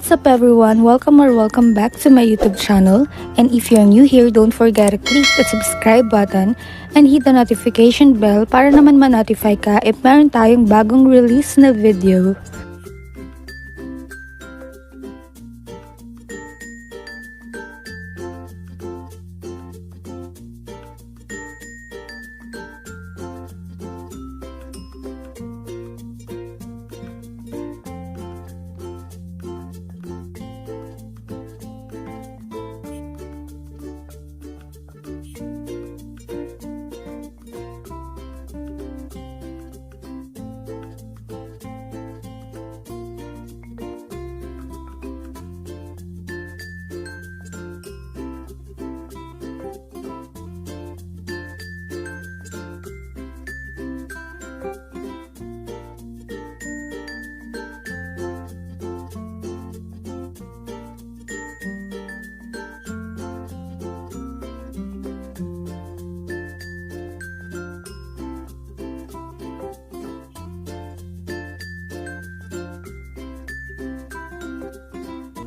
What's up everyone? Welcome back to my YouTube channel. And if you're new here, don't forget to click the subscribe button and hit the notification bell para naman ma-notify ka if meron tayong bagong release na video.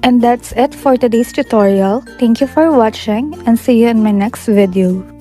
And that's it for today's tutorial. Thank you for watching and see you in my next video.